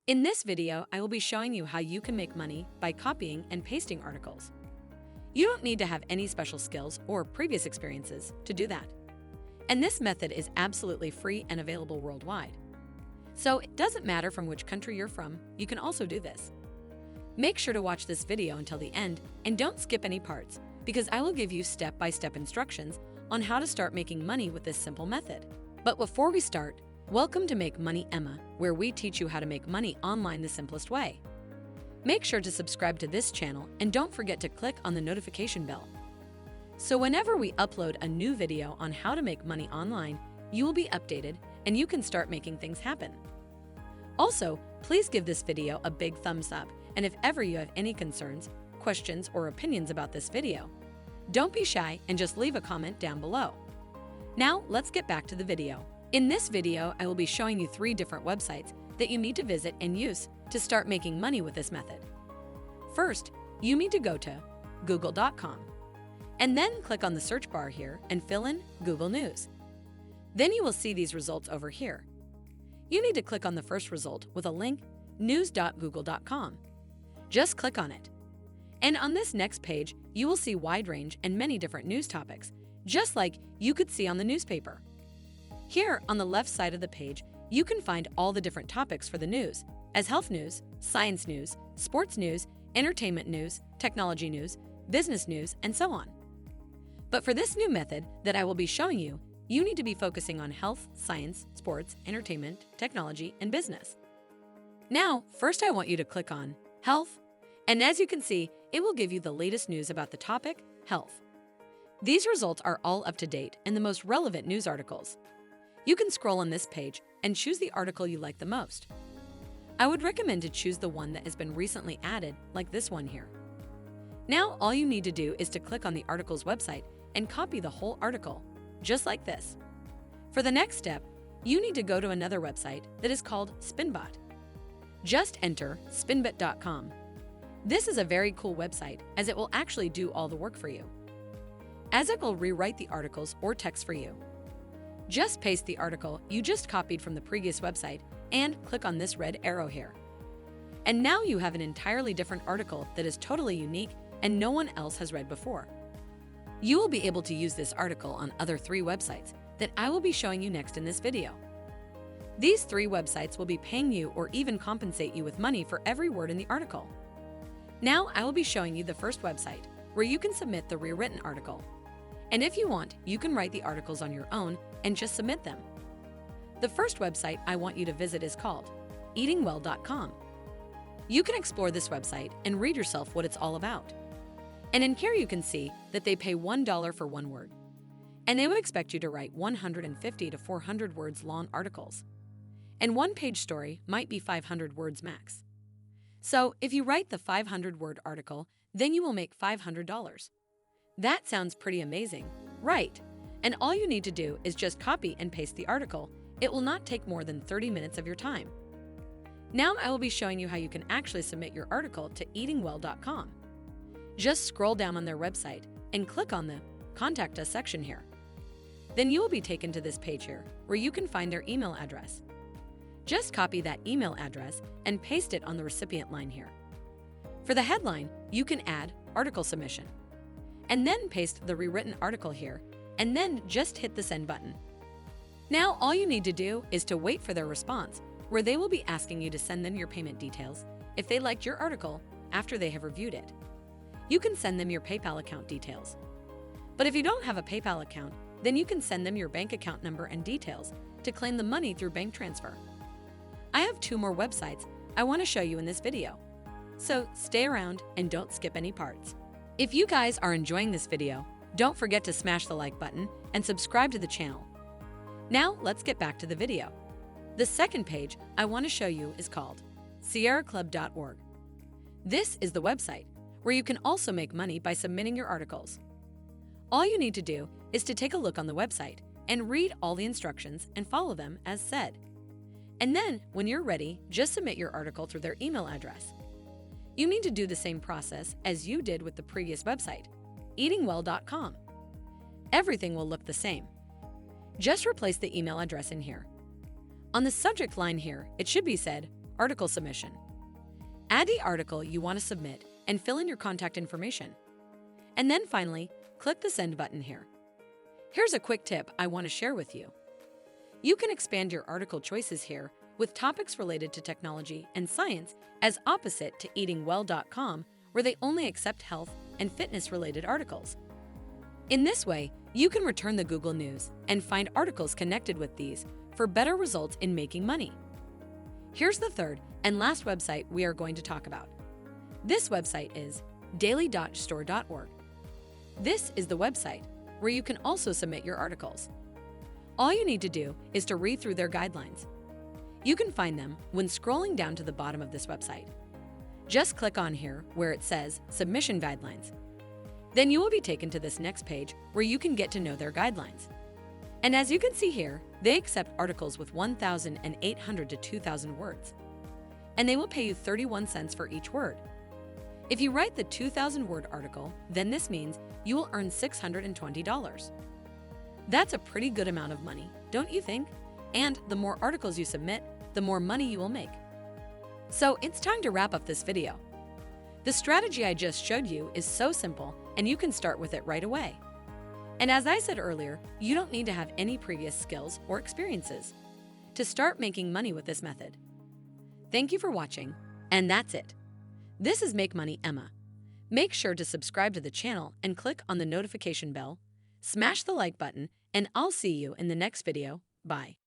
In this video, I will be showing you how you can make money by copying and pasting articles. You don't need to have any special skills or previous experiences to do that. And this method is absolutely free and available worldwide. So it doesn't matter from which country you're from, you can also do this. Make sure to watch this video until the end and don't skip any parts, because I will give you step-by-step instructions on how to start making money with this simple method. But before we start, welcome to Make Money Emma, where we teach you how to make money online the simplest way. Make sure to subscribe to this channel and don't forget to click on the notification bell. So whenever we upload a new video on how to make money online, you will be updated and you can start making things happen. Also, please give this video a big thumbs up, and if ever you have any concerns, questions, or opinions about this video, don't be shy and just leave a comment down below. Now, let's get back to the video. In this video, I will be showing you 3 different websites that you need to visit and use to start making money with this method. First, you need to go to google.com and then click on the search bar here and fill in Google News. Then you will see these results over here. You need to click on the first result with a link, news.google.com. Just click on it. And on this next page, you will see wide range and many different news topics, just like you could see on the newspaper. Here on the left side of the page, you can find all the different topics for the news, as health news, science news, sports news, entertainment news, technology news, business news, and so on. But for this new method that I will be showing you, you need to be focusing on health, science, sports, entertainment, technology, and business. Now, first I want you to click on Health, and as you can see, it will give you the latest news about the topic, health. These results are all up to date and the most relevant news articles. You can scroll on this page and choose the article you like the most. I would recommend to choose the one that has been recently added, like this one here. Now, all you need to do is to click on the article's website and copy the whole article, just like this. For the next step, you need to go to another website that is called SPINBOT. Just enter SPINBOT.com. This is a very cool website as it will actually do all the work for you, as it will rewrite the articles or text for you. Just paste the article you just copied from the previous website and click on this red arrow here. And now you have an entirely different article that is totally unique and no one else has read before. You will be able to use this article on other 3 websites that I will be showing you next in this video. These 3 websites will be paying you or even compensate you with money for every word in the article. Now I will be showing you the first website where you can submit the rewritten article. And if you want, you can write the articles on your own and just submit them. The first website I want you to visit is called EATINGWELL.com. You can explore this website and read yourself what it's all about. And in here you can see that they pay $1 for 1 word. And they would expect you to write 150 to 400 words long articles. And 1-page story might be 500 words max. So if you write the 500-word article, then you will make $500. That sounds pretty amazing, right? And all you need to do is just copy and paste the article. It will not take more than 30 minutes of your time. Now I will be showing you how you can actually submit your article to EATINGWELL.com. Just scroll down on their website and click on the Contact Us section here. Then you will be taken to this page here where you can find their email address. Just copy that email address and paste it on the recipient line here. For the headline, you can add article submission, and then paste the rewritten article here, and then just hit the send button. Now all you need to do is to wait for their response, where they will be asking you to send them your payment details if they liked your article after they have reviewed it. You can send them your PayPal account details. But if you don't have a PayPal account, then you can send them your bank account number and details to claim the money through bank transfer. I have 2 more websites I want to show you in this video, so stay around and don't skip any parts. If you guys are enjoying this video, don't forget to smash the like button and subscribe to the channel. Now let's get back to the video. The second page I want to show you is called SIERRACLUB.org. This is the website where you can also make money by submitting your articles. All you need to do is to take a look on the website and read all the instructions and follow them as said. And then, when you're ready, just submit your article through their email address. You need to do the same process as you did with the previous website, EATINGWELL.com. Everything will look the same. Just replace the email address in here. On the subject line here, it should be said, Article submission. Add the article you want to submit and fill in your contact information. And then finally, click the send button here. Here's a quick tip I want to share with you. You can expand your article choices here with topics related to technology and science as opposite to EATINGWELL.com, where they only accept health and fitness-related articles. In this way, you can return the Google News and find articles connected with these for better results in making money. Here's the third and last website we are going to talk about. This website is daily.jstor.org. This is the website where you can also submit your articles. All you need to do is to read through their guidelines. You can find them when scrolling down to the bottom of this website. Just click on here where it says Submission Guidelines. Then you will be taken to this next page where you can get to know their guidelines. And as you can see here, they accept articles with 1,800 to 2,000 words. And they will pay you 31 cents for each word. If you write the 2,000-word article, then this means you will earn $620. That's a pretty good amount of money, don't you think? And the more articles you submit, the more money you will make. So it's time to wrap up this video. The strategy I just showed you is so simple, and you can start with it right away. And as I said earlier, you don't need to have any previous skills or experiences to start making money with this method. Thank you for watching, and that's it. This is Make Money Emma. Make sure to subscribe to the channel and click on the notification bell, smash the like button, and I'll see you in the next video. Bye.